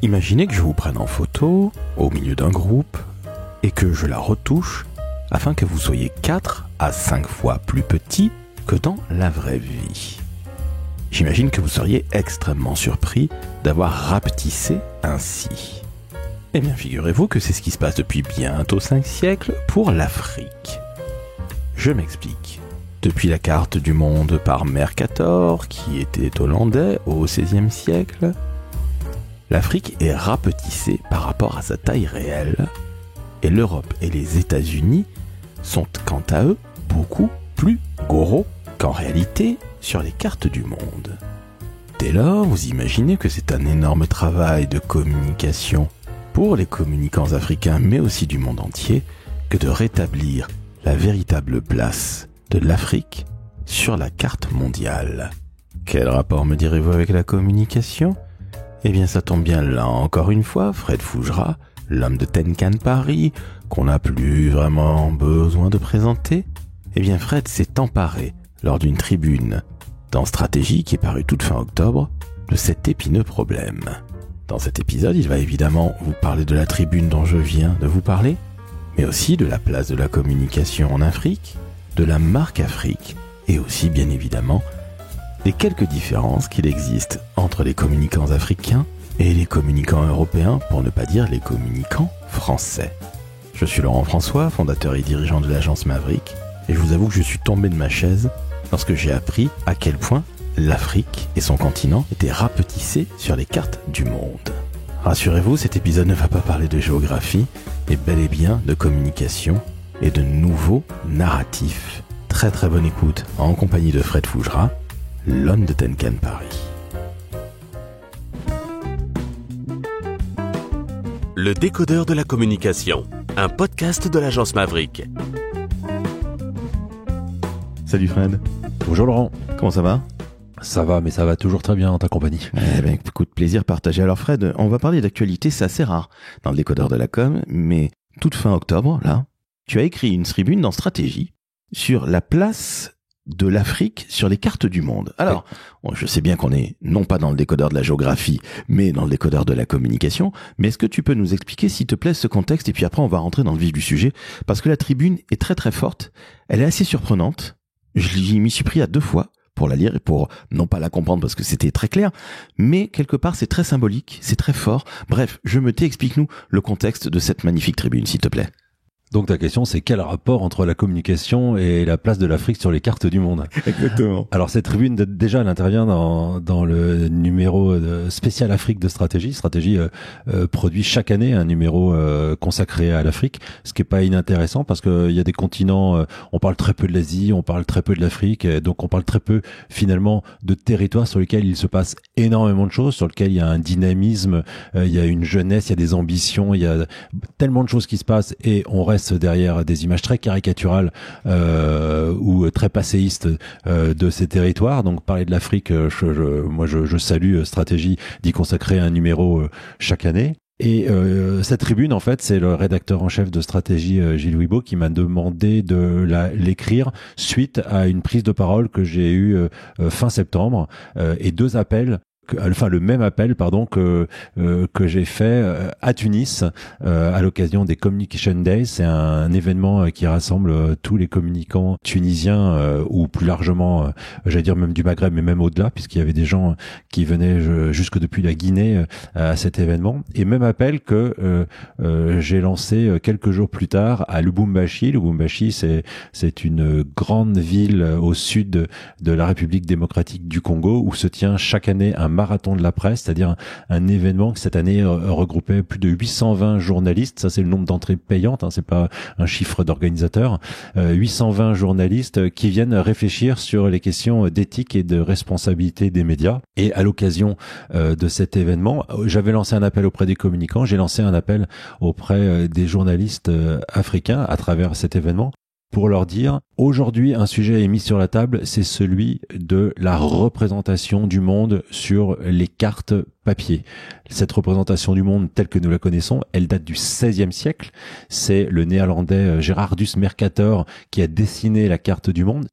Imaginez que je vous prenne en photo, au milieu d'un groupe, et que je la retouche afin que vous soyez 4 à 5 fois plus petit que dans la vraie vie. J'imagine que vous seriez extrêmement surpris d'avoir rapetissé ainsi. Eh bien, figurez-vous que c'est ce qui se passe depuis bientôt 5 siècles pour l'Afrique. Je m'explique. Depuis la carte du monde par Mercator, qui était hollandais au XVIe siècle, l'Afrique est rapetissée par rapport à sa taille réelle, et l'Europe et les États-Unis sont quant à eux beaucoup plus gros qu'en réalité sur les cartes du monde. Dès lors, vous imaginez que c'est un énorme travail de communication pour les communicants africains, mais aussi du monde entier, que de rétablir la véritable place de l'Afrique sur la carte mondiale. Quel rapport me direz-vous avec la communication ? Eh bien, ça tombe bien là encore une fois, Fred Fougerat, l'homme de Tenkan Paris, qu'on n'a plus vraiment besoin de présenter. Eh bien, Fred s'est emparé, lors d'une tribune dans Stratégie qui est parue toute fin octobre, de cet épineux problème. Dans cet épisode, il va évidemment vous parler de la tribune dont je viens de vous parler, mais aussi de la place de la communication en Afrique, de la marque Afrique, et aussi, bien évidemment, des quelques différences qu'il existe entre les communicants africains et les communicants européens, pour ne pas dire les communicants français. Je suis Laurent François, fondateur et dirigeant de l'agence Maverick, et je vous avoue que je suis tombé de ma chaise lorsque j'ai appris à quel point l'Afrique et son continent étaient rapetissés sur les cartes du monde. Rassurez-vous, cet épisode ne va pas parler de géographie, mais bel et bien de communication et de nouveaux narratifs. Très très bonne écoute en compagnie de Fred Fougerat, l'homme de Tenkan Paris. Le décodeur de la communication, un podcast de l'agence Maverick. Salut Fred. Bonjour Laurent. Comment ça va ? Ça va, mais ça va toujours très bien en ta compagnie. Eh bien, écoute, plaisir partagé. Alors Fred, on va parler d'actualité, c'est assez rare dans le décodeur de la com, mais toute fin octobre, là, tu as écrit une tribune dans Stratégie sur la place de l'Afrique sur les cartes du monde. Alors, je sais bien qu'on est non pas dans le décodeur de la géographie, mais dans le décodeur de la communication, mais est-ce que tu peux nous expliquer, s'il te plaît, ce contexte, et puis après on va rentrer dans le vif du sujet, parce que la tribune est très très forte, elle est assez surprenante, je m'y suis pris à 2 fois pour la lire et pour non pas la comprendre parce que c'était très clair, mais quelque part c'est très symbolique, c'est très fort. Bref, explique-nous le contexte de cette magnifique tribune, s'il te plaît. Donc ta question, c'est quel rapport entre la communication et la place de l'Afrique sur les cartes du monde ? Exactement. Alors cette tribune, déjà, elle intervient dans le numéro spécial Afrique de Stratégie. Stratégie produit chaque année un numéro consacré à l'Afrique, ce qui est pas inintéressant parce que il y a des continents, on parle très peu de l'Asie, on parle très peu de l'Afrique, donc on parle très peu finalement de territoires sur lesquels il se passe énormément de choses, sur lesquels il y a un dynamisme, il y a une jeunesse, il y a des ambitions, il y a tellement de choses qui se passent et on reste derrière des images très caricaturales ou très passéistes de ces territoires. Donc parler de l'Afrique, moi je salue Stratégie d'y consacrer un numéro chaque année. Et cette tribune, en fait, c'est le rédacteur en chef de Stratégie, Gilles Wibo, qui m'a demandé de l'écrire suite à une prise de parole que j'ai eue fin septembre et 2 appels. Le même appel, que j'ai fait à Tunis à l'occasion des Communication Days. C'est un événement qui rassemble tous les communicants tunisiens ou plus largement, j'allais dire même du Maghreb, mais même au-delà, puisqu'il y avait des gens qui venaient jusque depuis la Guinée à cet événement. Et même appel que j'ai lancé quelques jours plus tard à Lubumbashi. Lubumbashi, c'est une grande ville au sud de la République démocratique du Congo où se tient chaque année un marathon de la presse, c'est-à-dire un événement qui cette année regroupait plus de 820 journalistes. Ça, c'est le nombre d'entrées payantes, c'est pas un chiffre d'organisateur. 820 journalistes qui viennent réfléchir sur les questions d'éthique et de responsabilité des médias. Et à l'occasion de cet événement, j'avais lancé un appel auprès des communicants, j'ai lancé un appel auprès des journalistes africains à travers cet événement, pour leur dire, aujourd'hui, un sujet est mis sur la table, c'est celui de la représentation du monde sur les cartes papier. Cette représentation du monde telle que nous la connaissons, elle date du XVIe siècle. C'est le néerlandais Gerardus Mercator qui a dessiné la carte du monde.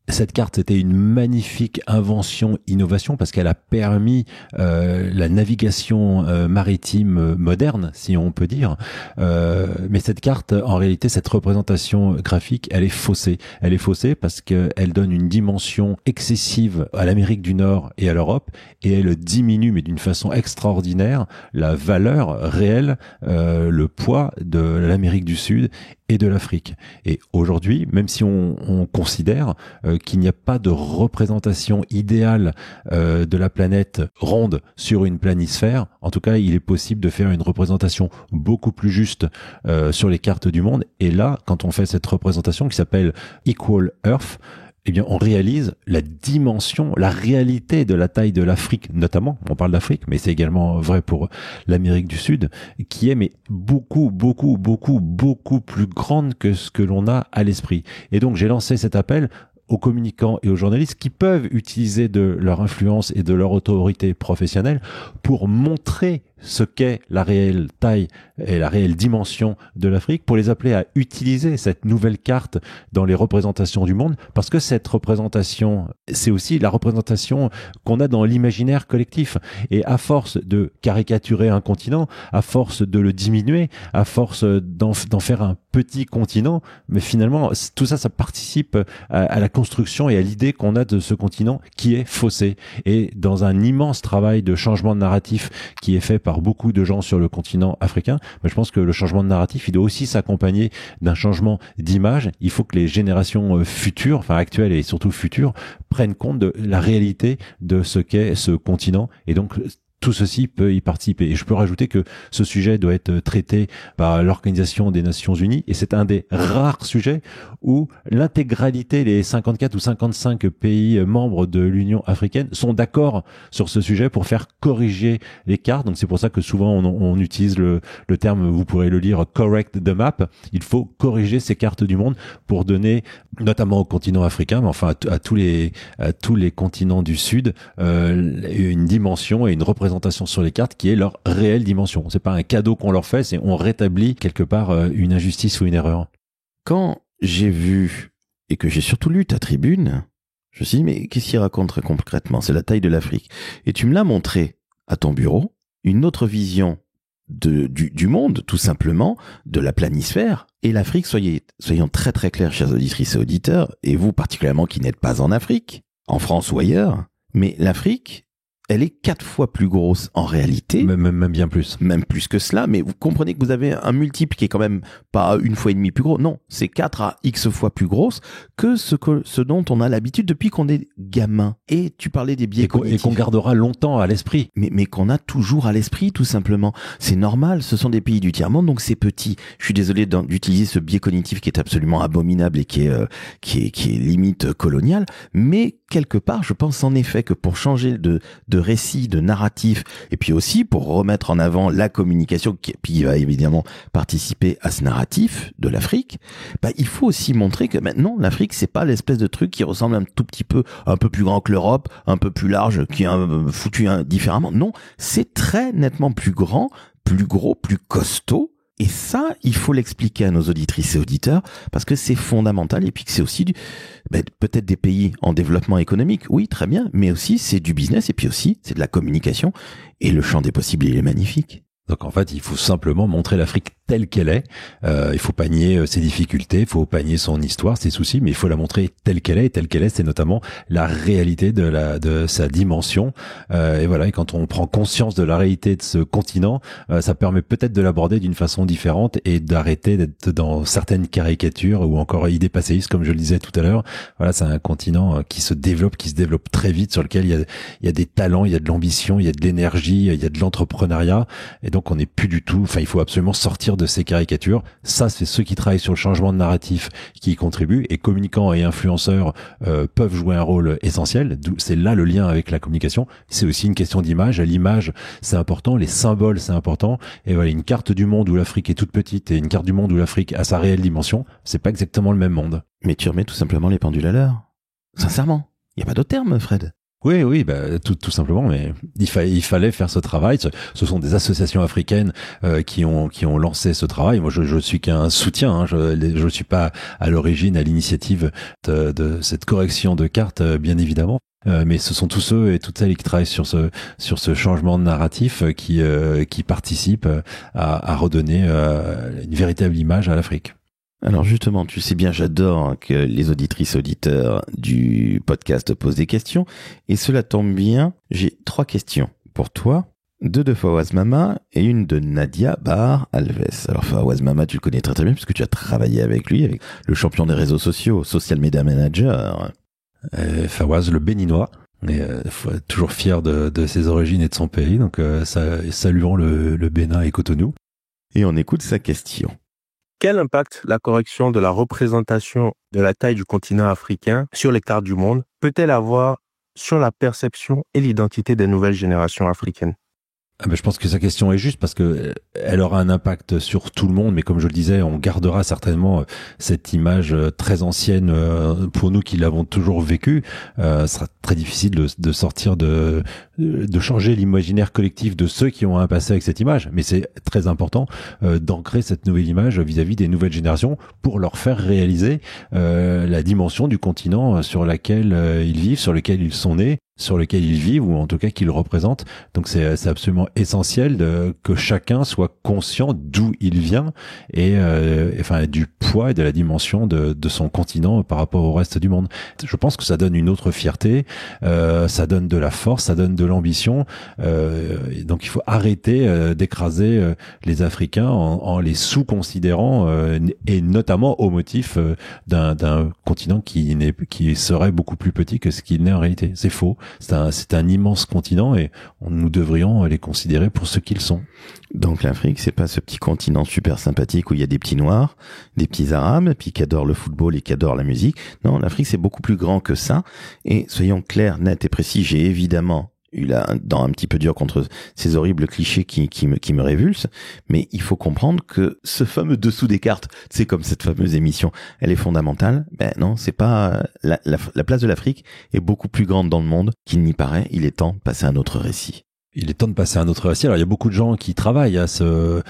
Cette carte, c'était une magnifique invention, innovation, parce qu'elle a permis la navigation maritime moderne, si on peut dire. Mais cette carte, en réalité, cette représentation graphique, elle est faussée. Elle est faussée parce qu'elle donne une dimension excessive à l'Amérique du Nord et à l'Europe, et elle diminue, mais d'une façon extraordinaire, la valeur réelle, le poids de l'Amérique du Sud et de l'Afrique. Et aujourd'hui, même si on considère qu'il n'y a pas de représentation idéale de la planète ronde sur une planisphère, en tout cas, il est possible de faire une représentation beaucoup plus juste sur les cartes du monde. Et là, quand on fait cette représentation qui s'appelle Equal Earth, eh bien, on réalise la dimension, la réalité de la taille de l'Afrique, notamment. On parle d'Afrique, mais c'est également vrai pour l'Amérique du Sud, qui est mais beaucoup plus grande que ce que l'on a à l'esprit. Et donc, j'ai lancé cet appel aux communicants et aux journalistes qui peuvent utiliser de leur influence et de leur autorité professionnelle pour montrer ce qu'est la réelle taille et la réelle dimension de l'Afrique, pour les appeler à utiliser cette nouvelle carte dans les représentations du monde, parce que cette représentation, c'est aussi la représentation qu'on a dans l'imaginaire collectif. Et à force de caricaturer un continent, à force de le diminuer, à force d'en faire un petit continent, mais finalement, tout ça, ça participe à la construction et à l'idée qu'on a de ce continent qui est faussé. Et dans un immense travail de changement de narratif qui est fait par beaucoup de gens sur le continent africain, mais je pense que le changement de narratif, il doit aussi s'accompagner d'un changement d'image. Il faut que les générations futures, enfin actuelles et surtout futures, prennent compte de la réalité de ce qu'est ce continent. Et donc, tout ceci peut y participer. Et je peux rajouter que ce sujet doit être traité par l'Organisation des Nations Unies, et c'est un des rares sujets où l'intégralité des 54 ou 55 pays membres de l'Union africaine sont d'accord sur ce sujet pour faire corriger les cartes. Donc c'est pour ça que souvent on utilise le terme, vous pourrez le lire, correct the map. Il faut corriger ces cartes du monde pour donner, notamment au continent africain, mais enfin à tous les continents du Sud, une dimension et une représentation sur les cartes qui est leur réelle dimension. C'est pas un cadeau qu'on leur fait, c'est on rétablit quelque part une injustice ou une erreur. Quand j'ai vu et que j'ai surtout lu ta tribune, je me suis dit, mais qu'est-ce qu'il raconte très concrètement? C'est la taille de l'Afrique. Et tu me l'as montré à ton bureau, une autre vision du monde, tout simplement, de la planisphère. Et l'Afrique, soyons très très clairs, chers auditrices et auditeurs, et vous particulièrement qui n'êtes pas en Afrique, en France ou ailleurs, mais l'Afrique, elle est 4 fois plus grosse en réalité. Même bien plus. Même plus que cela, mais vous comprenez que vous avez un multiple qui est quand même pas 1,5 fois plus gros. Non, c'est 4 à X fois plus grosse que ce dont on a l'habitude depuis qu'on est gamin. Et tu parlais des biais cognitifs. Et qu'on gardera longtemps à l'esprit. Mais qu'on a toujours à l'esprit, tout simplement. C'est normal, ce sont des pays du tiers-monde, donc c'est petit. Je suis désolé d'utiliser ce biais cognitif qui est absolument abominable et qui est limite colonial, mais quelque part, je pense en effet que pour changer de récit, de narratif, et puis aussi pour remettre en avant la communication qui va évidemment participer à ce narratif de l'Afrique, il faut aussi montrer que maintenant l'Afrique, c'est pas l'espèce de truc qui ressemble un tout petit peu, un peu plus grand que l'Europe, un peu plus large, qui est foutu différemment. Non, c'est très nettement plus grand, plus gros, plus costaud. Et ça, il faut l'expliquer à nos auditrices et auditeurs, parce que c'est fondamental, et puis que c'est aussi peut-être des pays en développement économique, oui, très bien, mais aussi c'est du business, et puis aussi c'est de la communication, et le champ des possibles, il est magnifique. Donc en fait, il faut simplement montrer l'Afrique telle qu'elle est. Il faut pas nier ses difficultés, il faut pas nier son histoire, ses soucis, mais il faut la montrer telle qu'elle est. Et telle qu'elle est, c'est notamment la réalité de sa dimension. Et voilà. Et quand on prend conscience de la réalité de ce continent, ça permet peut-être de l'aborder d'une façon différente et d'arrêter d'être dans certaines caricatures ou encore idées passéistes, comme je le disais tout à l'heure. Voilà, c'est un continent qui se développe très vite, sur lequel il y a des talents, il y a de l'ambition, il y a de l'énergie, il y a de l'entrepreneuriat. Et donc on n'est plus du tout, il faut absolument sortir de ces caricatures. Ça, c'est ceux qui travaillent sur le changement de narratif qui y contribuent, et communicants et influenceurs peuvent jouer un rôle essentiel. C'est là le lien avec la communication. C'est aussi une question d'image. L'image, c'est important, les symboles, c'est important. Et voilà, une carte du monde où l'Afrique est toute petite et une carte du monde où l'Afrique a sa réelle dimension, c'est pas exactement le même monde. Mais tu remets tout simplement les pendules à l'heure. Sincèrement, il n'y a pas d'autre terme, Fred. Oui, tout simplement. Mais il fallait faire ce travail. Ce sont des associations africaines qui ont lancé ce travail. Moi, je suis qu'un soutien. Hein. Je suis pas à l'origine, à l'initiative de cette correction de carte, bien évidemment. Mais ce sont tous ceux et toutes celles qui travaillent sur ce changement de narratif qui participent à redonner une véritable image à l'Afrique. Alors justement, tu sais bien, j'adore que les auditrices auditeurs du podcast posent des questions. Et cela tombe bien, j'ai 3 questions pour toi. 2 de Fawaz Mama et une de Nadia Bar Alves. Alors Fawaz Mama, tu le connais très très bien puisque tu as travaillé avec lui, avec le champion des réseaux sociaux, Social Media Manager. Fawaz, le béninois. Et toujours fier de ses origines et de son pays. Donc saluons le Bénin et Cotonou. Et on écoute sa question. Quel impact la correction de la représentation de la taille du continent africain sur les cartes du monde peut-elle avoir sur la perception et l'identité des nouvelles générations africaines ? Je pense que sa question est juste parce que elle aura un impact sur tout le monde, mais comme je le disais, on gardera certainement cette image très ancienne pour nous qui l'avons toujours vécue. Ce sera très difficile de sortir de changer l'imaginaire collectif de ceux qui ont un passé avec cette image, mais c'est très important d'ancrer cette nouvelle image vis-à-vis des nouvelles générations pour leur faire réaliser la dimension du continent sur laquelle ils vivent, sur lequel ils sont nés, sur lequel ils vivent ou en tout cas qu'ils représentent. Donc c'est absolument essentiel que chacun soit conscient d'où il vient et enfin du poids et de la dimension de son continent par rapport au reste du monde. Je pense que ça donne une autre fierté, ça donne de la force, ça donne de l'ambition. Et donc il faut arrêter d'écraser les Africains en les sous-considérant et notamment au motif d'un continent qui serait beaucoup plus petit que ce qu'il n'est en réalité. C'est faux. C'est un immense continent et nous devrions les considérer pour ce qu'ils sont. Donc l'Afrique, c'est pas ce petit continent super sympathique où il y a des petits noirs, des petits arabes, puis qui adorent le football et qui adorent la musique. Non, l'Afrique, c'est beaucoup plus grand que ça. Et soyons clairs, nets et précis, j'ai évidemment eu là un petit peu dur contre ces horribles clichés qui me révulsent, mais il faut comprendre que ce fameux dessous des cartes, c'est comme cette fameuse émission, elle est fondamentale. Ben non, c'est pas la place de l'Afrique est beaucoup plus grande dans le monde qu'il n'y paraît. Il est temps de passer à un autre récit. Il est temps de passer à un autre récit. Alors, il y a beaucoup de gens qui travaillent à ce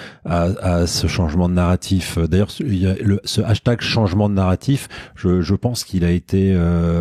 changement de narratif. D'ailleurs, il y a ce hashtag changement de narratif. Je pense qu'il a été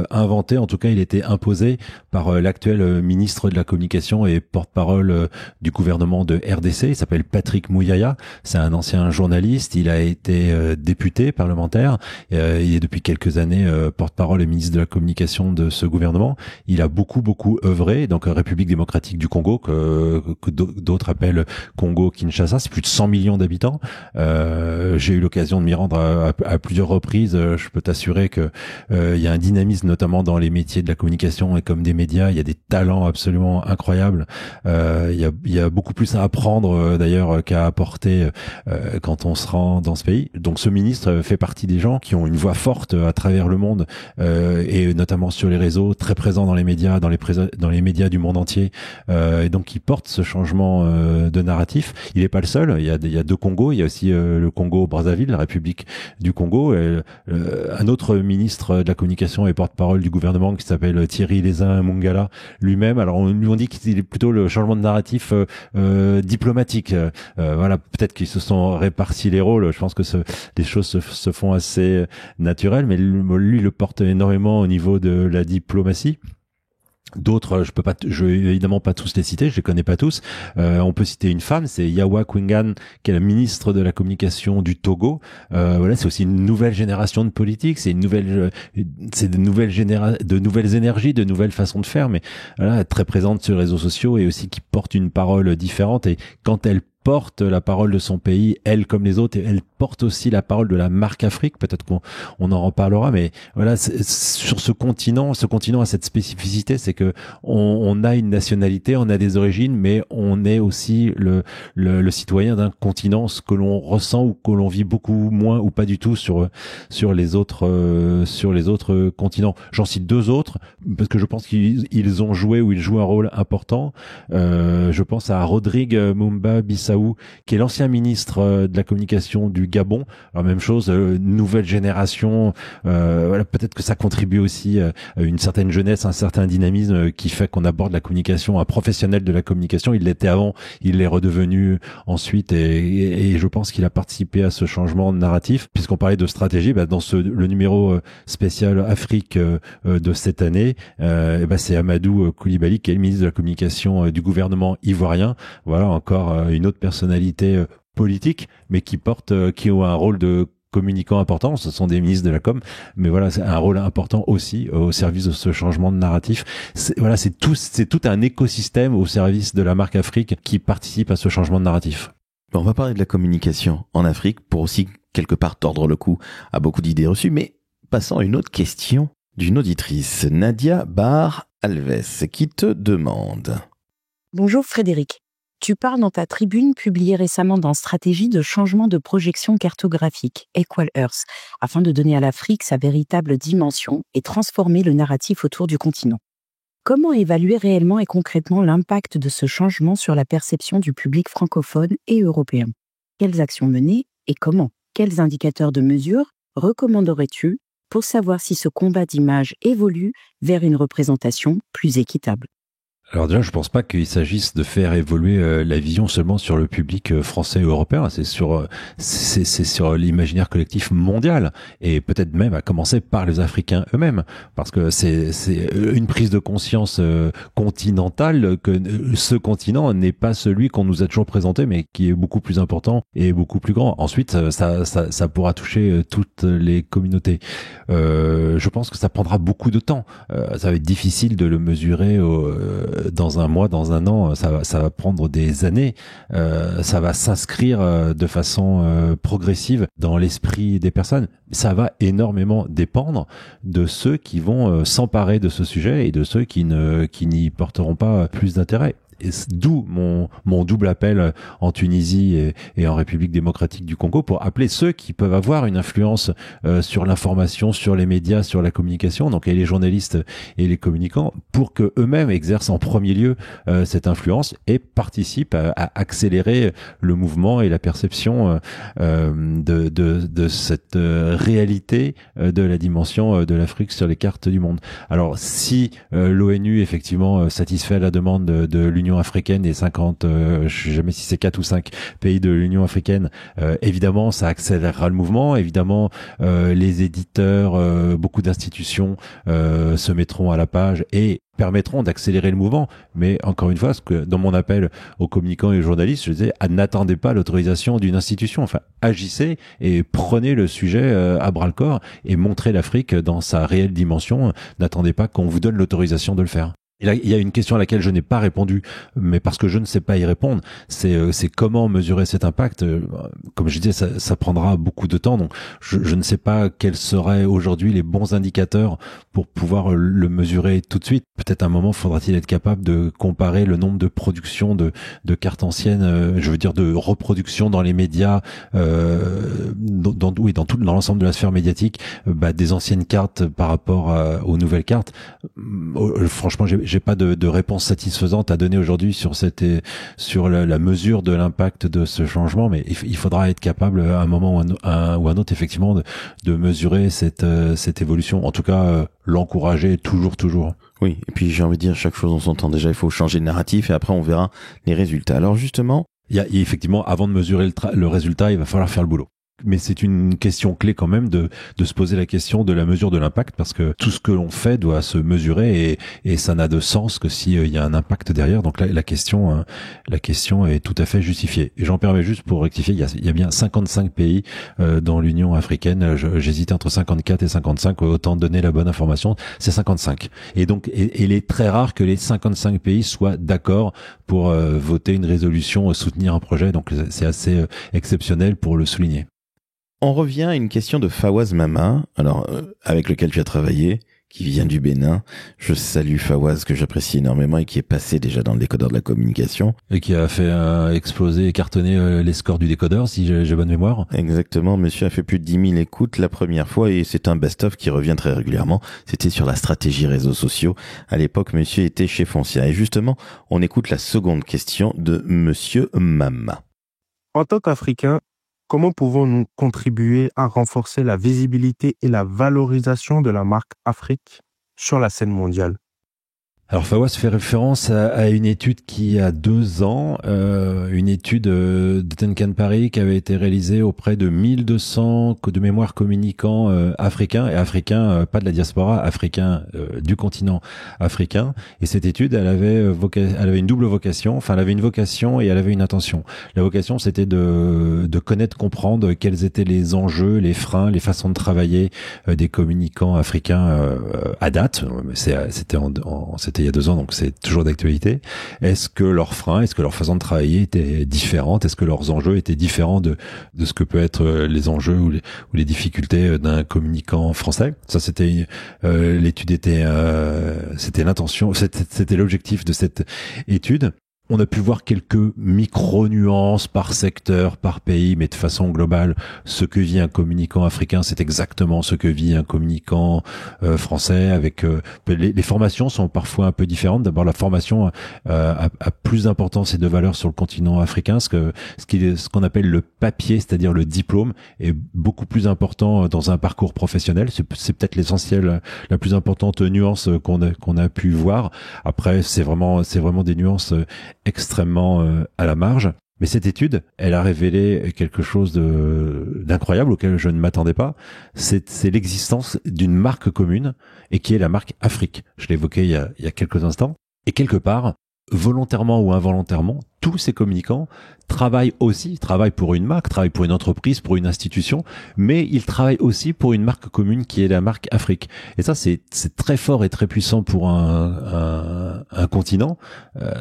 inventé. En tout cas, il a été imposé par l'actuel ministre de la Communication et porte-parole du gouvernement de RDC. Il s'appelle Patrick Mouyaya. C'est un ancien journaliste. Il a été député parlementaire. Il est depuis quelques années porte-parole et ministre de la Communication de ce gouvernement. Il a beaucoup œuvré. Donc, République démocratique du Congo, que d'autres appellent Congo-Kinshasa, c'est plus de 100 millions d'habitants. J'ai eu l'occasion de m'y rendre à plusieurs reprises. Je peux t'assurer que il y a un dynamisme, notamment dans les métiers de la communication et comme des médias. Il y a des talents absolument incroyables. Il y a beaucoup plus à apprendre d'ailleurs qu'à apporter quand on se rend dans ce pays. Donc ce ministre fait partie des gens qui ont une voix forte à travers le monde et notamment sur les réseaux, très présent dans les médias, dans les médias du monde entier. Et donc qui porte ce changement de narratif. Il n'est pas le seul. Il y a 2 Congos. Il y a aussi le Congo-Brazzaville, la République du Congo. Et, un autre ministre de la communication et porte-parole du gouvernement qui s'appelle Thierry Lézin Mungala lui-même. Alors on lui dit qu'il est plutôt le changement de narratif diplomatique. Voilà, peut-être qu'ils se sont répartis les rôles. Je pense que les choses se font assez naturelles, mais lui le porte énormément au niveau de la diplomatie. D'autres, je vais évidemment pas tous les citer, je les connais pas tous. On peut citer une femme, c'est Yawa Kwingan, qui est la ministre de la communication du Togo. Voilà, c'est aussi une nouvelle génération de politique, c'est de nouvelles énergies, de nouvelles façons de faire, mais voilà, très présente sur les réseaux sociaux et aussi qui porte une parole différente. Et quand elle porte la parole de son pays, elle comme les autres, et elle porte aussi la parole de la marque Afrique. Peut-être qu'on en reparlera, mais voilà, sur ce continent a cette spécificité, c'est que on a une nationalité, on a des origines, mais on est aussi le citoyen d'un continent, ce que l'on ressent ou que l'on vit beaucoup moins ou pas du tout sur les autres continents. J'en cite 2 autres parce que je pense qu'ils ont joué ou ils jouent un rôle important. Je pense à Rodrigue Mumba Bissau Saou, qui est l'ancien ministre de la communication du Gabon. Alors même chose, nouvelle génération. Voilà, peut-être que ça contribue aussi à une certaine jeunesse, un certain dynamisme qui fait qu'on aborde la communication, un professionnel de la communication. Il l'était avant, il l'est redevenu ensuite, et je pense qu'il a participé à ce changement de narratif. Puisqu'on parlait de stratégie, dans le numéro spécial Afrique de cette année, c'est Amadou Coulibaly qui est le ministre de la communication du gouvernement ivoirien. Voilà encore une autre personnalité politique, mais qui ont un rôle de communicants importants. Ce sont des ministres de la com, mais voilà, c'est un rôle important aussi au service de ce changement de narratif. C'est tout un écosystème au service de la marque Afrique qui participe à ce changement de narratif. On va parler de la communication en Afrique pour aussi quelque part tordre le cou à beaucoup d'idées reçues, mais passons à une autre question d'une auditrice, Nadia Bar Alves, qui te demande. Bonjour Frédéric. Tu parles dans ta tribune publiée récemment dans Stratégie de changement de projection cartographique, Equal Earth, afin de donner à l'Afrique sa véritable dimension et transformer le narratif autour du continent. Comment évaluer réellement et concrètement l'impact de ce changement sur la perception du public francophone et européen? Quelles actions mener et comment? Quels indicateurs de mesure recommanderais-tu pour savoir si ce combat d'image évolue vers une représentation plus équitable? Alors déjà, je pense pas qu'il s'agisse de faire évoluer la vision seulement sur le public français et européen. C'est sur l'imaginaire collectif mondial, et peut-être même à commencer par les Africains eux-mêmes, parce que c'est une prise de conscience continentale que ce continent n'est pas celui qu'on nous a toujours présenté, mais qui est beaucoup plus important et beaucoup plus grand. Ensuite, ça pourra toucher toutes les communautés. Je pense que ça prendra beaucoup de temps. Ça va être difficile de le mesurer dans un mois, dans un an. Ça va prendre des années. Ça va s'inscrire de façon progressive dans l'esprit des personnes. Ça va énormément dépendre de ceux qui vont s'emparer de ce sujet et de ceux qui n'y porteront pas plus d'intérêt. D'où mon double appel en Tunisie et en République démocratique du Congo pour appeler ceux qui peuvent avoir une influence sur l'information, sur les médias, sur la communication, donc et les journalistes et les communicants, pour que eux-mêmes exercent en premier lieu cette influence et participent à accélérer le mouvement et la perception de cette réalité de la dimension de l'Afrique sur les cartes du monde. Alors si l'ONU effectivement satisfait la demande de l'Union africaine et 50, je sais jamais si c'est 4 ou 5 pays de l'Union africaine, évidemment ça accélérera le mouvement, évidemment les éditeurs, beaucoup d'institutions se mettront à la page et permettront d'accélérer le mouvement. Mais encore une fois, ce que dans mon appel aux communicants et aux journalistes, je disais, n'attendez pas l'autorisation d'une institution. Enfin, agissez et prenez le sujet à bras-le-corps et montrez l'Afrique dans sa réelle dimension. N'attendez pas qu'on vous donne l'autorisation de le faire. Et là, il y a une question à laquelle je n'ai pas répondu, mais parce que je ne sais pas y répondre, c'est comment mesurer cet impact. Comme je disais, ça prendra beaucoup de temps, donc je ne sais pas quels seraient aujourd'hui les bons indicateurs pour pouvoir le mesurer tout de suite. Peut-être à un moment, faudra-t-il être capable de comparer le nombre de productions de cartes anciennes, je veux dire de reproductions dans les médias, dans l'ensemble de la sphère médiatique, des anciennes cartes par rapport aux nouvelles cartes. Franchement, j'ai pas de réponse satisfaisante à donner aujourd'hui sur la mesure de l'impact de ce changement, mais il faudra être capable à un moment ou un autre effectivement de mesurer cette évolution. En tout cas, l'encourager toujours. Oui, et puis j'ai envie de dire chaque chose en son temps. Déjà, il faut changer de narratif et après on verra les résultats. Alors justement, il y a effectivement, avant de mesurer le résultat, il va falloir faire le boulot. Mais c'est une question clé quand même de se poser la question de la mesure de l'impact, parce que tout ce que l'on fait doit se mesurer et ça n'a de sens que s'il y a un impact derrière. Donc la question est tout à fait justifiée. Et j'en permets juste pour rectifier, il y a bien 55 pays dans l'Union africaine. J'hésitais entre 54 et 55, autant donner la bonne information. C'est 55. Et donc, il est très rare que les 55 pays soient d'accord pour voter une résolution, soutenir un projet. Donc c'est assez exceptionnel pour le souligner. On revient à une question de Fawaz Mama, alors avec lequel tu as travaillé, qui vient du Bénin. Je salue Fawaz, que j'apprécie énormément et qui est passé déjà dans le décodeur de la communication. Et qui a fait exploser et cartonner les scores du décodeur, si j'ai bonne mémoire. Exactement, monsieur a fait plus de 10 000 écoutes la première fois et c'est un best-of qui revient très régulièrement. C'était sur la stratégie réseaux sociaux. À l'époque, monsieur était chez Foncia. Et justement, on écoute la seconde question de monsieur Mama. En tant qu'Africains, comment pouvons-nous contribuer à renforcer la visibilité et la valorisation de la marque Afrique sur la scène mondiale? Alors Fawaz fait référence à une étude qui a 2 ans, une étude de Tenkan Paris qui avait été réalisée auprès de 1200 de mémoire communicants africains, et africains, pas de la diaspora, africains du continent africain. Et cette étude, elle avait une double vocation, enfin elle avait une vocation et elle avait une intention. La vocation, c'était de connaître, comprendre quels étaient les enjeux, les freins, les façons de travailler des communicants africains à date. C'était il y a 2 ans, donc c'est toujours d'actualité. Est-ce que leurs freins, est-ce que leur façon de travailler était différente? Est-ce que leurs enjeux étaient différents de ce que peut être les enjeux ou les difficultés d'un communicant français? Ça, c'était l'étude c'était l'intention, c'était l'objectif de cette étude. On a pu voir quelques micro-nuances par secteur, par pays, mais de façon globale, ce que vit un communicant africain, c'est exactement ce que vit un communicant français. Avec les formations sont parfois un peu différentes. D'abord, la formation a plus d'importance et de valeur sur le continent africain. Ce qu'on appelle le papier, c'est-à-dire le diplôme, est beaucoup plus important dans un parcours professionnel. C'est peut-être l'essentiel, la plus importante nuance qu'on a pu voir. Après, c'est vraiment des nuances extrêmement à la marge. Mais cette étude, elle a révélé quelque chose d'incroyable auquel je ne m'attendais pas. C'est l'existence d'une marque commune, et qui est la marque Afrique. Je l'ai évoqué il y a quelques instants. Et quelque part, volontairement ou involontairement, tous ces communicants travaillent pour une marque, travaillent pour une entreprise, pour une institution, mais ils travaillent aussi pour une marque commune qui est la marque Afrique. Et ça, c'est très fort et très puissant pour un continent.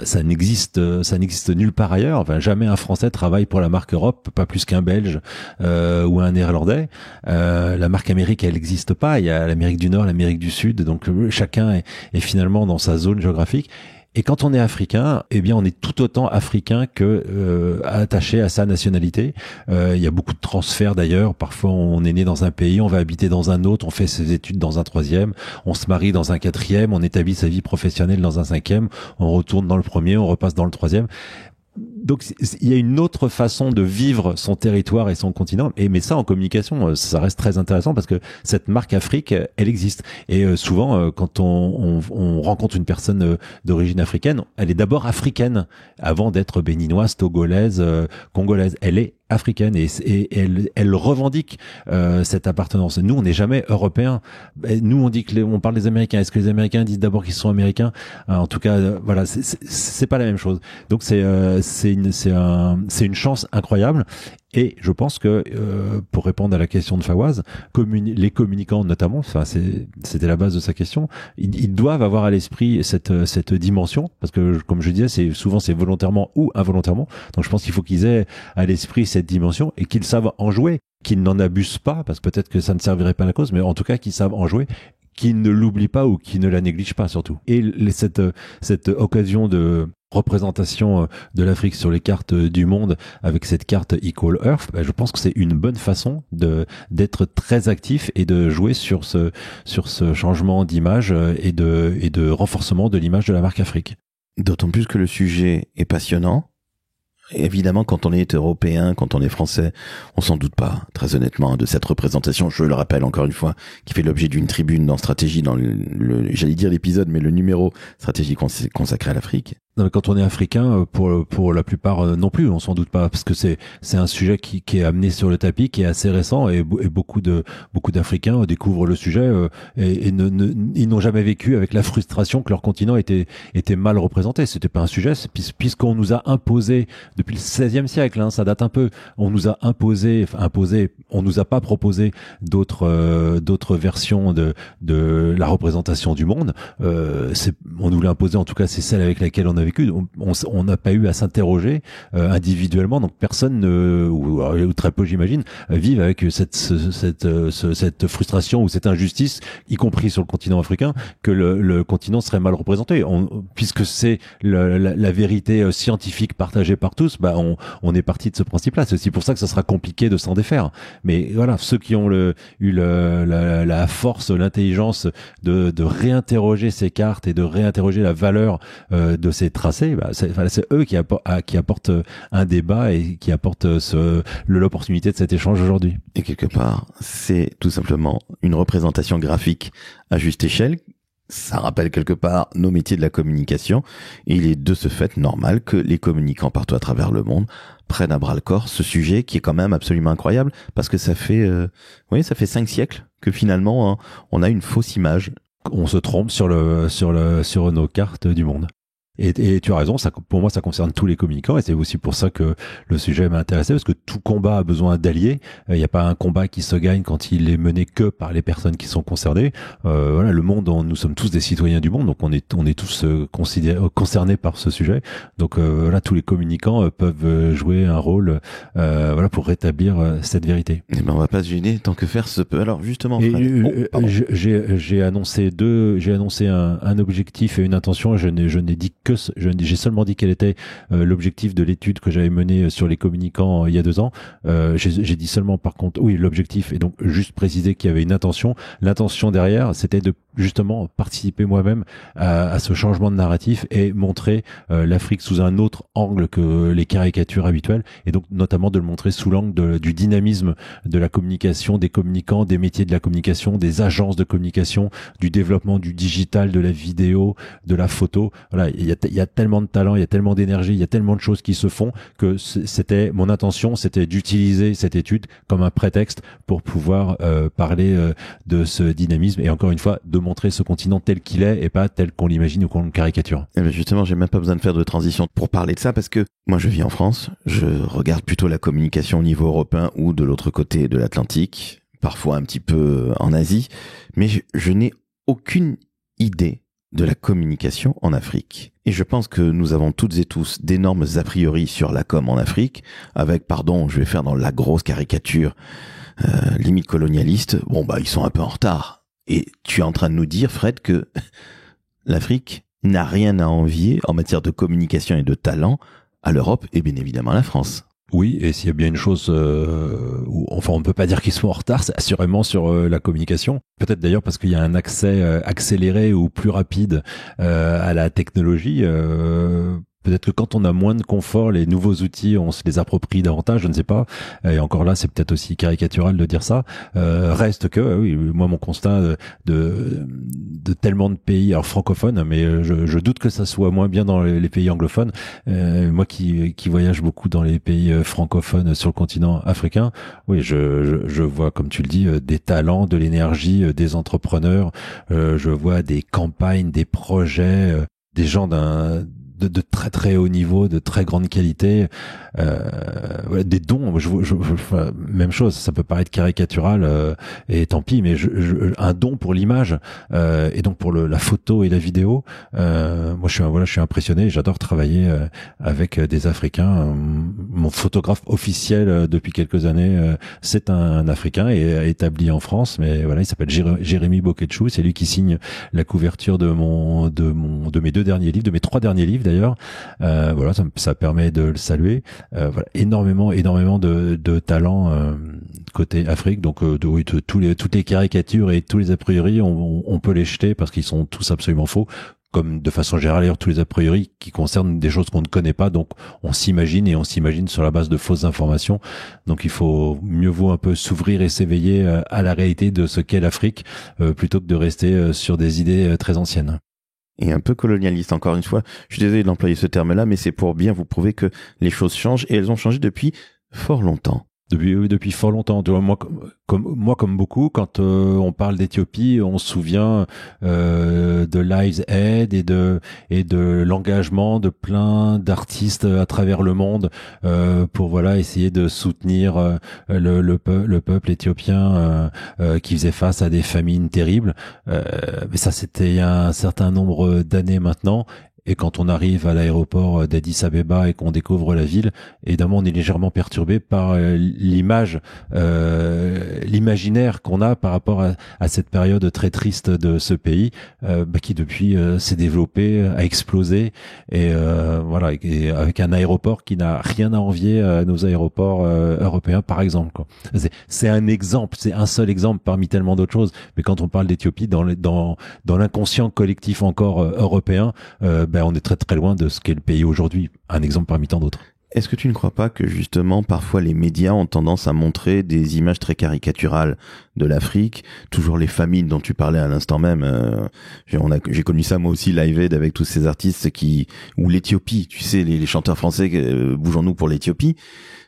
Ça n'existe nulle part ailleurs. Enfin, jamais un Français travaille pour la marque Europe, pas plus qu'un Belge ou un Néerlandais. La marque Amérique, elle n'existe pas. Il y a l'Amérique du Nord, l'Amérique du Sud, donc chacun est finalement dans sa zone géographique. Et quand on est africain, eh bien, on est tout autant africain que attaché à sa nationalité. Il y a beaucoup de transferts d'ailleurs. Parfois, on est né dans un pays, on va habiter dans un autre, on fait ses études dans un 3e, on se marie dans un 4e, on établit sa vie professionnelle dans un 5e, on retourne dans le 1er, on repasse dans le 3e. Donc il y a une autre façon de vivre son territoire et son continent, mais ça en communication ça reste très intéressant parce que cette marque Afrique elle existe, et souvent quand on rencontre une personne d'origine africaine, elle est d'abord africaine avant d'être béninoise, togolaise, congolaise. Elle est africaine et elle revendique cette appartenance. Nous, on n'est jamais européens. Nous, on dit on parle des Américains. Est-ce que les Américains disent d'abord qu'ils sont Américains? En tout cas, voilà, c'est pas la même chose. Donc c'est une chance incroyable. Et je pense que pour répondre à la question de Fawaz, les communicants notamment, enfin c'était la base de sa question, ils doivent avoir à l'esprit cette dimension, parce que comme je disais, c'est volontairement ou involontairement. Donc je pense qu'il faut qu'ils aient à l'esprit cette dimension et qu'ils savent en jouer, qu'ils n'en abusent pas, parce que peut-être que ça ne servirait pas à la cause, mais en tout cas qu'ils savent en jouer, qu'ils ne l'oublient pas ou qu'ils ne la négligent pas surtout. Et cette occasion de représentation de l'Afrique sur les cartes du monde avec cette carte Equal Earth, je pense que c'est une bonne façon d'être très actif et de jouer sur ce changement d'image et de renforcement de l'image de la marque Afrique. D'autant plus que le sujet est passionnant. Évidemment, quand on est européen, quand on est français, on s'en doute pas, très honnêtement, de cette représentation, je le rappelle encore une fois, qui fait l'objet d'une tribune dans Stratégie, dans j'allais dire l'épisode, mais le numéro Stratégie consacré à l'Afrique. Non, mais quand on est africain, pour la plupart non plus, on s'en doute pas, parce que c'est un sujet qui est amené sur le tapis, qui est assez récent, et beaucoup d'Africains découvrent le sujet et ils n'ont jamais vécu avec la frustration que leur continent était mal représenté. C'était pas un sujet, puisqu'on nous a imposé depuis le XVIe siècle, hein, ça date un peu. On nous a imposé, on nous a pas proposé d'autres versions de la représentation du monde. On nous l'a imposé, en tout cas, c'est celle avec laquelle on a vécu. On n'a pas eu à s'interroger individuellement, donc personne ou très peu, j'imagine, vivent avec cette frustration ou cette injustice, y compris sur le continent africain, que le continent serait mal représenté. Puisque c'est la vérité scientifique partagée par tous, on est parti de ce principe-là. C'est aussi pour ça que ça sera compliqué de s'en défaire. Mais voilà, ceux qui ont eu la force, l'intelligence de réinterroger ces cartes et de réinterroger la valeur de ces tracé, c'est eux qui apportent un débat et qui apportent l'opportunité de cet échange aujourd'hui. Et quelque part, c'est tout simplement une représentation graphique à juste échelle. Ça rappelle quelque part nos métiers de la communication. Et il est de ce fait normal que les communicants partout à travers le monde prennent à bras le corps ce sujet qui est quand même absolument incroyable parce que ça fait 5 siècles que finalement on a une fausse image. On se trompe sur nos cartes du monde. Et tu as raison, pour moi ça concerne tous les communicants et c'est aussi pour ça que le sujet m'a intéressé parce que tout combat a besoin d'alliés. Il n'y a pas un combat qui se gagne quand il est mené que par les personnes qui sont concernées. Voilà, le monde, nous sommes tous des citoyens du monde, donc on est tous concernés par ce sujet. Donc là, tous les communicants peuvent jouer un rôle, voilà, pour rétablir cette vérité. Eh ben, on va pas se gêner tant que faire se peut. Alors justement, j'ai annoncé un objectif et une intention. J'ai seulement dit quel était l'objectif de l'étude que j'avais menée sur les communicants il y a 2 ans. J'ai dit seulement par contre, oui, l'objectif, et donc juste préciser qu'il y avait une intention. L'intention derrière, c'était de justement participer moi-même à ce changement de narratif et montrer l'Afrique sous un autre angle que les caricatures habituelles, et donc notamment de le montrer sous l'angle du dynamisme de la communication, des communicants, des métiers de la communication, des agences de communication, du développement du digital, de la vidéo, de la photo. Voilà, il y a tellement de talent, il y a tellement d'énergie, il y a tellement de choses qui se font que mon intention, c'était d'utiliser cette étude comme un prétexte pour pouvoir parler de ce dynamisme et encore une fois de montrer ce continent tel qu'il est et pas tel qu'on l'imagine ou qu'on le caricature. Et bien justement, j'ai même pas besoin de faire de transition pour parler de ça parce que moi je vis en France, je regarde plutôt la communication au niveau européen ou de l'autre côté de l'Atlantique, parfois un petit peu en Asie, mais je n'ai aucune idée de la communication en Afrique. Et je pense que nous avons toutes et tous d'énormes a priori sur la com en Afrique, avec, pardon, je vais faire dans la grosse caricature, limite colonialiste, ils sont un peu en retard. Et tu es en train de nous dire, Fred, que l'Afrique n'a rien à envier en matière de communication et de talent à l'Europe et bien évidemment à la France. Oui, et s'il y a bien une chose on ne peut pas dire qu'ils sont en retard, c'est assurément sur la communication. Peut-être d'ailleurs parce qu'il y a un accès accéléré ou plus rapide à la technologie. Peut-être que quand on a moins de confort, les nouveaux outils, on se les approprie davantage, je ne sais pas. Et encore là, c'est peut-être aussi caricatural de dire ça. Reste que, oui, moi, mon constat de tellement de pays, alors francophones, mais je doute que ça soit moins bien dans les pays anglophones. Moi qui voyage beaucoup dans les pays francophones sur le continent africain, oui, je vois, comme tu le dis, des talents, de l'énergie, des entrepreneurs. Je vois des campagnes, des projets, des gens de très très haut niveau, de très grande qualité, des dons. Même chose, ça peut paraître caricatural et tant pis, mais un don pour l'image et donc pour la photo et la vidéo. Moi, je suis impressionné. J'adore travailler avec des Africains. Mon photographe officiel depuis quelques années, c'est un Africain et établi en France, mais voilà, il s'appelle Jérémy Boketchou. C'est lui qui signe la couverture de mes 2 derniers livres, de mes 3 derniers livres d'ailleurs. Voilà, ça permet de le saluer. Voilà, énormément de talents côté Afrique. Donc toutes les caricatures et tous les a priori, on peut les jeter parce qu'ils sont tous absolument faux. Comme de façon générale, d'ailleurs, tous les a priori qui concernent des choses qu'on ne connaît pas, donc on s'imagine sur la base de fausses informations. Donc il mieux vaut un peu s'ouvrir et s'éveiller à la réalité de ce qu'est l'Afrique, plutôt que de rester sur des idées très anciennes. Et un peu colonialiste, encore une fois. Je suis désolé d'employer ce terme-là, mais c'est pour bien vous prouver que les choses changent et elles ont changé depuis fort longtemps. Depuis fort longtemps. Moi, comme beaucoup, quand on parle d'Éthiopie, on se souvient de Lives Aid et de l'engagement de plein d'artistes à travers le monde pour essayer de soutenir le peuple éthiopien qui faisait face à des famines terribles. Mais ça, c'était il y a un certain nombre d'années maintenant. Et quand on arrive à l'aéroport d'Addis Abeba et qu'on découvre la ville, évidemment, on est légèrement perturbé par l'imaginaire qu'on a par rapport à cette période très triste de ce pays, qui depuis s'est développé, a explosé, et voilà, et avec un aéroport qui n'a rien à envier à nos aéroports européens, par exemple, quoi. C'est un exemple, c'est un seul exemple parmi tellement d'autres choses. Mais quand on parle d'Éthiopie, dans l'inconscient collectif encore européen, on est très très loin de ce qu'est le pays aujourd'hui. Un exemple parmi tant d'autres. Est-ce que tu ne crois pas que justement parfois les médias ont tendance à montrer des images très caricaturales de l'Afrique, toujours les famines dont tu parlais à l'instant même, j'ai connu ça moi aussi, Live Aid, avec tous ces artistes ou l'Éthiopie, tu sais, les chanteurs français, bougeons-nous pour l'Éthiopie.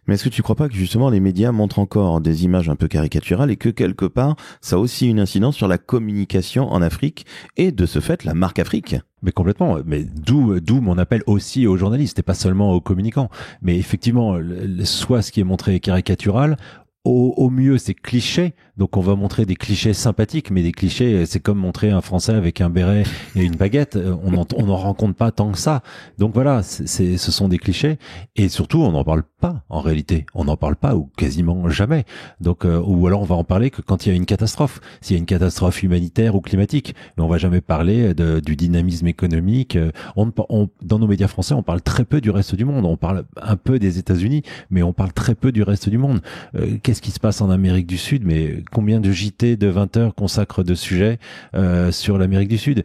Mais est-ce que tu crois pas que justement les médias montrent encore des images un peu caricaturales et que quelque part ça a aussi une incidence sur la communication en Afrique et de ce fait la marque Afrique? Mais complètement. Mais d'où mon appel aussi aux journalistes et pas seulement aux communicants. Mais effectivement, soit ce qui est montré est caricatural, au mieux c'est cliché, donc on va montrer des clichés sympathiques, mais des clichés, c'est comme montrer un Français avec un béret et une baguette, on n'en rencontre pas tant que ça. Donc voilà, ce sont des clichés, et surtout on n'en parle pas en réalité, on n'en parle pas ou quasiment jamais. Donc ou alors on va en parler que quand il y a une catastrophe, s'il y a une catastrophe humanitaire ou climatique, mais on va jamais parler du dynamisme économique. Dans nos médias français, on parle très peu du reste du monde, on parle un peu des États-Unis, mais on parle très peu du reste du monde. Qu'est-ce qui se passe en Amérique du Sud? Mais combien de JT de 20 heures consacrent de sujets sur l'Amérique du Sud,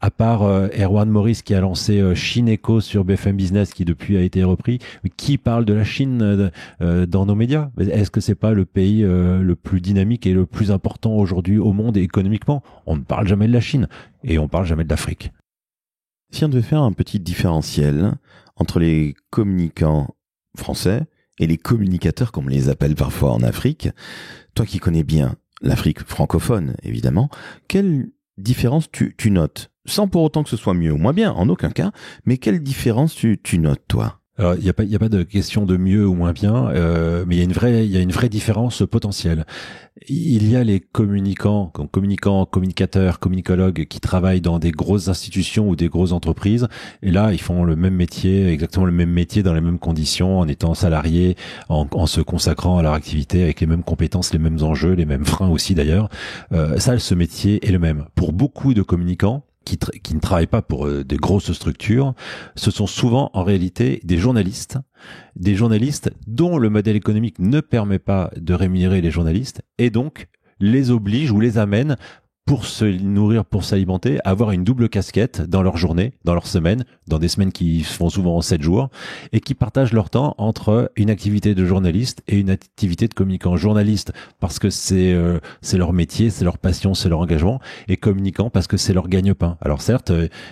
à part Erwan Morris qui a lancé Chine Echo sur BFM Business, qui depuis a été repris. Qui parle de la Chine dans nos médias? Est-ce que c'est pas le pays le plus dynamique et le plus important aujourd'hui au monde économiquement? On ne parle jamais de la Chine et on parle jamais de l'Afrique. Si on devait faire un petit différentiel entre les communicants français et les communicateurs, comme on les appelle parfois en Afrique, toi qui connais bien l'Afrique francophone, évidemment, quelle différence tu notes? Sans pour autant que ce soit mieux ou moins bien, en aucun cas, mais quelle différence tu notes, toi? Alors, il y a pas de question de mieux ou moins bien, mais il y a une vraie différence potentielle. Il y a les communicants, communicateurs, communicologues qui travaillent dans des grosses institutions ou des grosses entreprises. Et là, ils font le même métier, exactement le même métier dans les mêmes conditions, en étant salariés, en se consacrant à leur activité avec les mêmes compétences, les mêmes enjeux, les mêmes freins aussi d'ailleurs. Ce métier est le même. Pour beaucoup de communicants, qui ne travaillent pas pour des grosses structures, ce sont souvent en réalité des journalistes dont le modèle économique ne permet pas de rémunérer les journalistes et donc les oblige ou les amène pour se nourrir, pour s'alimenter, avoir une double casquette dans leur journée, dans leur semaine, dans des semaines qui font souvent 7 jours, et qui partagent leur temps entre une activité de journaliste et une activité de communicant. Journaliste parce que c'est leur métier, c'est leur passion, c'est leur engagement, et communicant parce que c'est leur gagne-pain. Alors certes,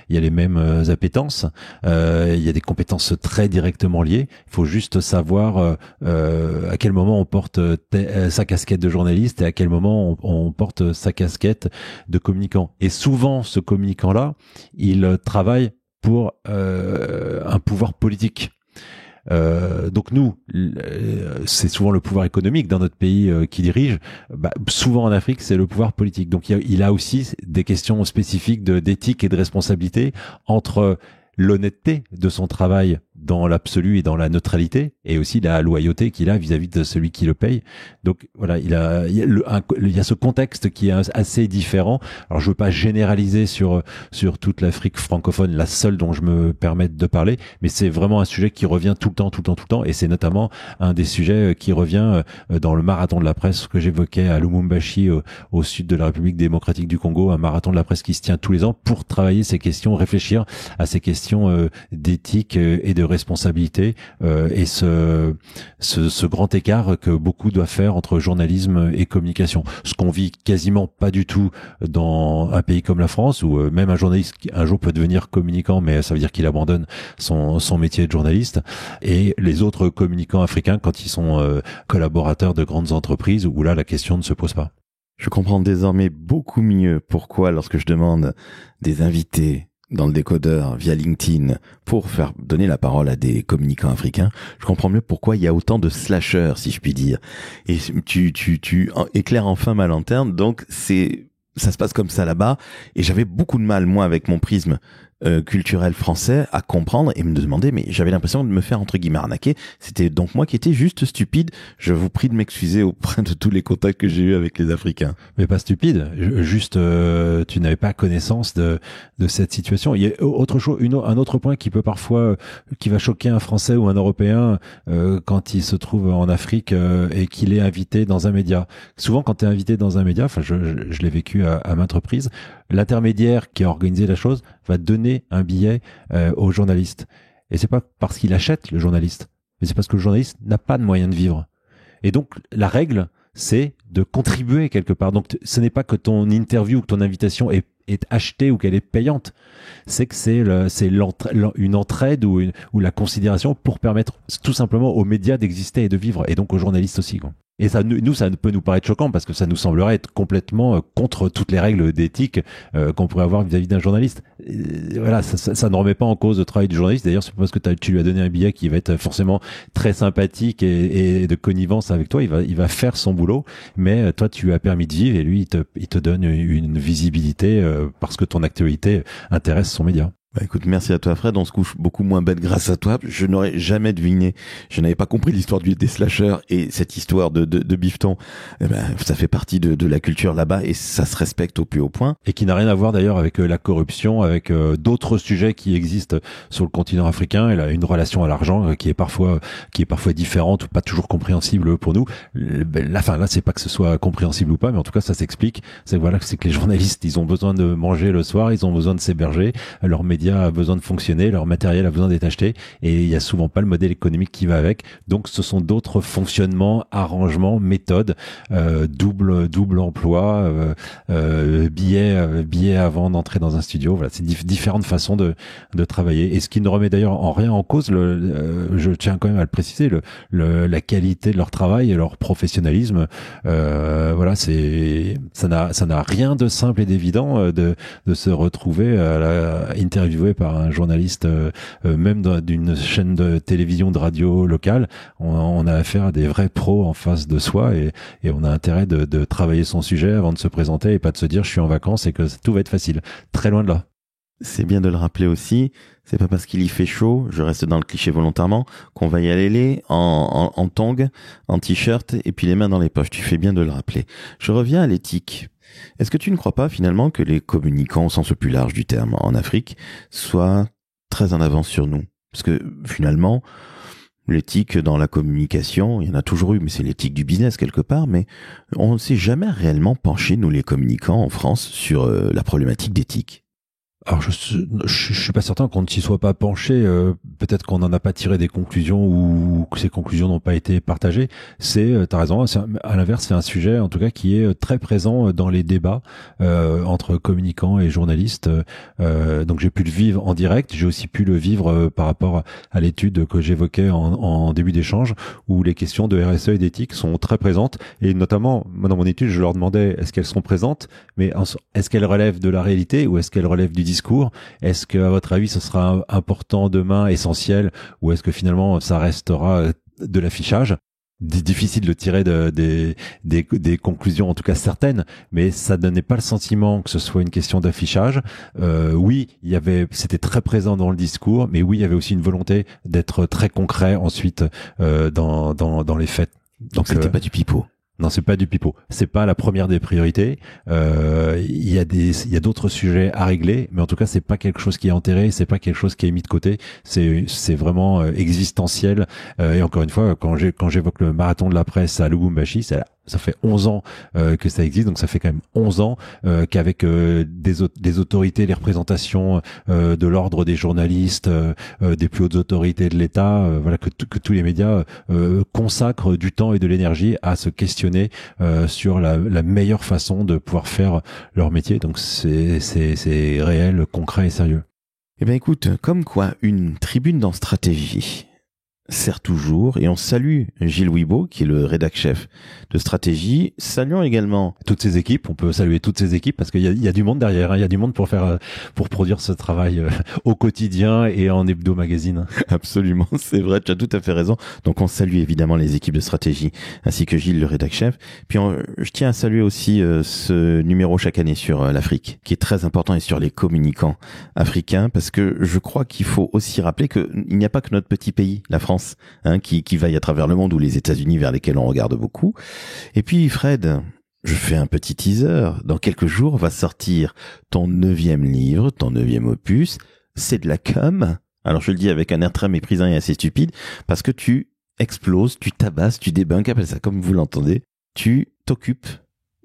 il y a les mêmes appétences, il y a des compétences très directement liées. Il faut juste savoir à quel moment on porte sa casquette de journaliste et à quel moment on porte sa casquette de communicant. Et souvent, ce communicant-là, il travaille pour un pouvoir politique. Donc nous, c'est souvent le pouvoir économique dans notre pays qui dirige. Souvent en Afrique, c'est le pouvoir politique. Donc il a aussi des questions spécifiques d'éthique et de responsabilité entre l'honnêteté de son travail dans l'absolu et dans la neutralité, et aussi la loyauté qu'il a vis-à-vis de celui qui le paye. Donc voilà, il y a ce contexte qui est assez différent. Alors je veux pas généraliser sur toute l'Afrique francophone, la seule dont je me permette de parler, mais c'est vraiment un sujet qui revient tout le temps, et c'est notamment un des sujets qui revient dans le marathon de la presse que j'évoquais à Lubumbashi, au sud de la République démocratique du Congo, un marathon de la presse qui se tient tous les ans pour travailler ces questions, réfléchir à ces questions d'éthique et de responsabilité, et ce grand écart que beaucoup doivent faire entre journalisme et communication. Ce qu'on vit quasiment pas du tout dans un pays comme la France, où même un journaliste un jour peut devenir communicant, mais ça veut dire qu'il abandonne son métier de journaliste. Et les autres communicants africains, quand ils sont collaborateurs de grandes entreprises, où là la question ne se pose pas. Je comprends désormais beaucoup mieux pourquoi, lorsque je demande des invités dans le décodeur via LinkedIn pour faire donner la parole à des communicants africains, je comprends mieux pourquoi il y a autant de slashers, si je puis dire. Et tu éclaires enfin ma lanterne, donc ça se passe comme ça là-bas, et j'avais beaucoup de mal, moi, avec mon prisme culturel français, à comprendre et me demander, mais j'avais l'impression de me faire entre guillemets arnaquer. C'était donc moi qui étais juste stupide. Je vous prie de m'excuser auprès de tous les contacts que j'ai eus avec les Africains. Mais pas stupide, juste tu n'avais pas connaissance de cette situation. Il y a autre chose, un autre point qui peut parfois qui va choquer un Français ou un Européen quand il se trouve en Afrique et qu'il est invité dans un média. Souvent, quand tu es invité dans un média, enfin je l'ai vécu à maintes reprises, l'intermédiaire qui a organisé la chose va donner un billet au journaliste. Et c'est pas parce qu'il achète le journaliste, mais c'est parce que le journaliste n'a pas de moyen de vivre. Et donc la règle, c'est de contribuer quelque part. Donc ce n'est pas que ton interview ou que ton invitation est achetée ou qu'elle est payante. C'est que c'est une entraide ou la considération pour permettre tout simplement aux médias d'exister et de vivre, et donc aux journalistes aussi, quoi. Et ça peut nous paraître choquant parce que ça nous semblerait être complètement contre toutes les règles d'éthique qu'on pourrait avoir vis-à-vis d'un journaliste. Voilà, ça ne remet pas en cause le travail du journaliste. D'ailleurs, c'est pas parce que tu lui as donné un billet qui va être forcément très sympathique et de connivence avec toi. Il va faire son boulot, mais toi, tu lui as permis de vivre et lui, il te donne une visibilité parce que ton actualité intéresse son média. Bah écoute, merci à toi Fred, on se couche beaucoup moins bête grâce à toi. Je n'aurais jamais deviné, je n'avais pas compris l'histoire des slashers et cette histoire de bifton, ça fait partie de la culture là-bas et ça se respecte au plus haut point. Et qui n'a rien à voir d'ailleurs avec la corruption, avec d'autres sujets qui existent sur le continent africain. Elle a une relation à l'argent qui est parfois différente ou pas toujours compréhensible pour nous. Là, c'est pas que ce soit compréhensible ou pas, mais en tout cas ça s'explique. C'est que les journalistes, ils ont besoin de manger le soir, ils ont besoin de s'héberger, leurs médias a besoin de fonctionner, leur matériel a besoin d'être acheté et il y a souvent pas le modèle économique qui va avec. Donc ce sont d'autres fonctionnements, arrangements, méthodes, double emploi, billets avant d'entrer dans un studio. Voilà, c'est différentes façons de travailler. Et ce qui ne remet d'ailleurs en rien en cause, je tiens quand même à le préciser, la qualité de leur travail et leur professionnalisme. Voilà, ça n'a rien de simple et d'évident de se retrouver à la interviewé par un journaliste, même d'une chaîne de télévision, de radio locale. On a affaire à des vrais pros en face de soi et on a intérêt de travailler son sujet avant de se présenter et pas de se dire je suis en vacances et que tout va être facile. Très loin de là. C'est bien de le rappeler aussi, c'est pas parce qu'il y fait chaud, je reste dans le cliché volontairement, qu'on va y aller en tongs, en t-shirt et puis les mains dans les poches. Tu fais bien de le rappeler. Je reviens à l'éthique. Est-ce que tu ne crois pas finalement que les communicants, au sens le plus large du terme en Afrique, soient très en avance sur nous? Parce que finalement, l'éthique dans la communication, il y en a toujours eu, mais c'est l'éthique du business quelque part, mais on ne s'est jamais réellement penché, nous les communicants en France, sur la problématique d'éthique. Alors je suis pas certain qu'on ne s'y soit pas penché. Peut-être qu'on n'en a pas tiré des conclusions ou que ces conclusions n'ont pas été partagées. T'as raison. À l'inverse, c'est un sujet en tout cas qui est très présent dans les débats entre communicants et journalistes. Donc j'ai pu le vivre en direct. J'ai aussi pu le vivre par rapport à l'étude que j'évoquais en début d'échange, où les questions de RSE et d'éthique sont très présentes. Et notamment, moi, dans mon étude, je leur demandais est-ce qu'elles sont présentes, mais est-ce qu'elles relèvent de la réalité ou est-ce qu'elles relèvent du discours? Est-ce que, à votre avis, ce sera important demain, essentiel, ou est-ce que finalement ça restera de l'affichage? Difficile de tirer des conclusions, en tout cas certaines, mais ça donnait pas le sentiment que ce soit une question d'affichage. Oui, c'était très présent dans le discours, mais oui, il y avait aussi une volonté d'être très concret ensuite dans les faits. Donc c'était pas du pipeau. Non, c'est pas du pipeau. C'est pas la première des priorités. Il y a d'autres sujets à régler, mais en tout cas, c'est pas quelque chose qui est enterré, c'est pas quelque chose qui est mis de côté. C'est vraiment existentiel. Et encore une fois, quand j'évoque le marathon de la presse à Lubumbashi, ça fait 11 ans que ça existe, donc ça fait quand même 11 ans qu'avec des autorités, les représentations de l'ordre des journalistes, des plus hautes autorités de l'État, voilà que tous les médias consacrent du temps et de l'énergie à se questionner sur la meilleure façon de pouvoir faire leur métier. Donc c'est réel, concret et sérieux. Eh bien écoute, comme quoi une tribune dans Stratégie sert toujours, et on salue Gilles Wibo, qui est le rédac-chef de Stratégie. Saluons également toutes ces équipes. On peut saluer toutes ces équipes parce qu'il y a du monde derrière. Il y a du monde pour produire ce travail au quotidien et en hebdo-magazine. Absolument, c'est vrai, tu as tout à fait raison. Donc on salue évidemment les équipes de Stratégie, ainsi que Gilles, le rédac-chef. Puis je tiens à saluer aussi ce numéro chaque année sur l'Afrique, qui est très important, et sur les communicants africains, parce que je crois qu'il faut aussi rappeler qu'il n'y a pas que notre petit pays, la France, qui vaille à travers le monde, ou les États-Unis vers lesquels on regarde beaucoup. Et puis Fred, je fais un petit teaser. Dans quelques jours va sortir ton 9e livre, ton 9e opus. C'est de la com. Alors je le dis avec un air très méprisant et assez stupide, parce que tu exploses, tu tabasses, tu débunkes, appelle ça comme vous l'entendez. Tu t'occupes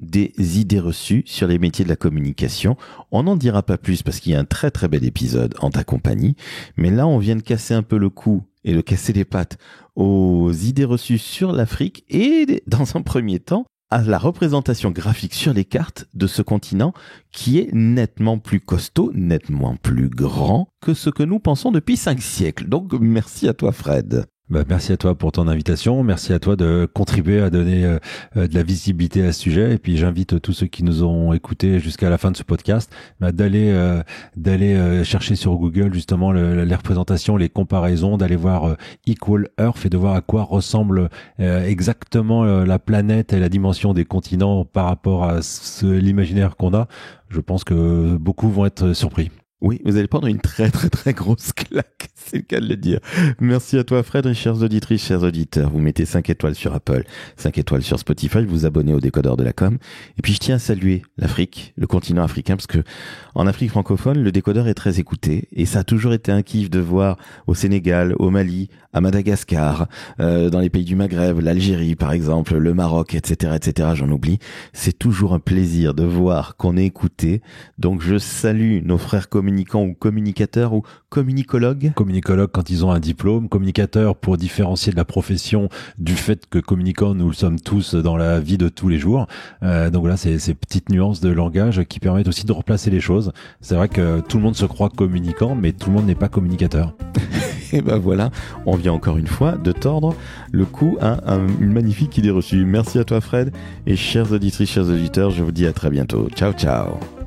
des idées reçues sur les métiers de la communication. On n'en dira pas plus parce qu'il y a un très très bel épisode en ta compagnie. Mais là, on vient de casser un peu le cou et de casser les pattes aux idées reçues sur l'Afrique et, dans un premier temps, à la représentation graphique sur les cartes de ce continent qui est nettement plus costaud, nettement plus grand que ce que nous pensons depuis 5 siècles. Donc, merci à toi, Fred. Merci à toi pour ton invitation. Merci à toi de contribuer à donner de la visibilité à ce sujet. Et puis j'invite tous ceux qui nous ont écoutés jusqu'à la fin de ce podcast d'aller chercher sur Google justement les représentations, les comparaisons, d'aller voir Equal Earth et de voir à quoi ressemble exactement la planète et la dimension des continents par rapport à l'imaginaire qu'on a. Je pense que beaucoup vont être surpris. Oui, vous allez prendre une très très très grosse claque, c'est le cas de le dire. Merci à toi Fred et chères auditrices, chers auditeurs. Vous mettez 5 étoiles sur Apple, 5 étoiles sur Spotify, vous abonnez au décodeur de la com. Et puis je tiens à saluer l'Afrique, le continent africain, parce que en Afrique francophone, le décodeur est très écouté. Et ça a toujours été un kiff de voir au Sénégal, au Mali, à Madagascar, dans les pays du Maghreb, l'Algérie par exemple, le Maroc, etc., j'en oublie. C'est toujours un plaisir de voir qu'on est écouté. Donc je salue nos frères communicants ou communicateurs ou communicologues. Communicologues quand ils ont un diplôme, communicateurs pour différencier de la profession du fait que communicants nous le sommes tous dans la vie de tous les jours. Donc voilà, c'est ces petites nuances de langage qui permettent aussi de replacer les choses. C'est vrai que tout le monde se croit communicant, mais tout le monde n'est pas communicateur. Et ben voilà, on vient encore une fois de tordre le cou à une magnifique idée reçue. Merci à toi Fred et chères auditrices, chers auditeurs, je vous dis à très bientôt. Ciao, ciao.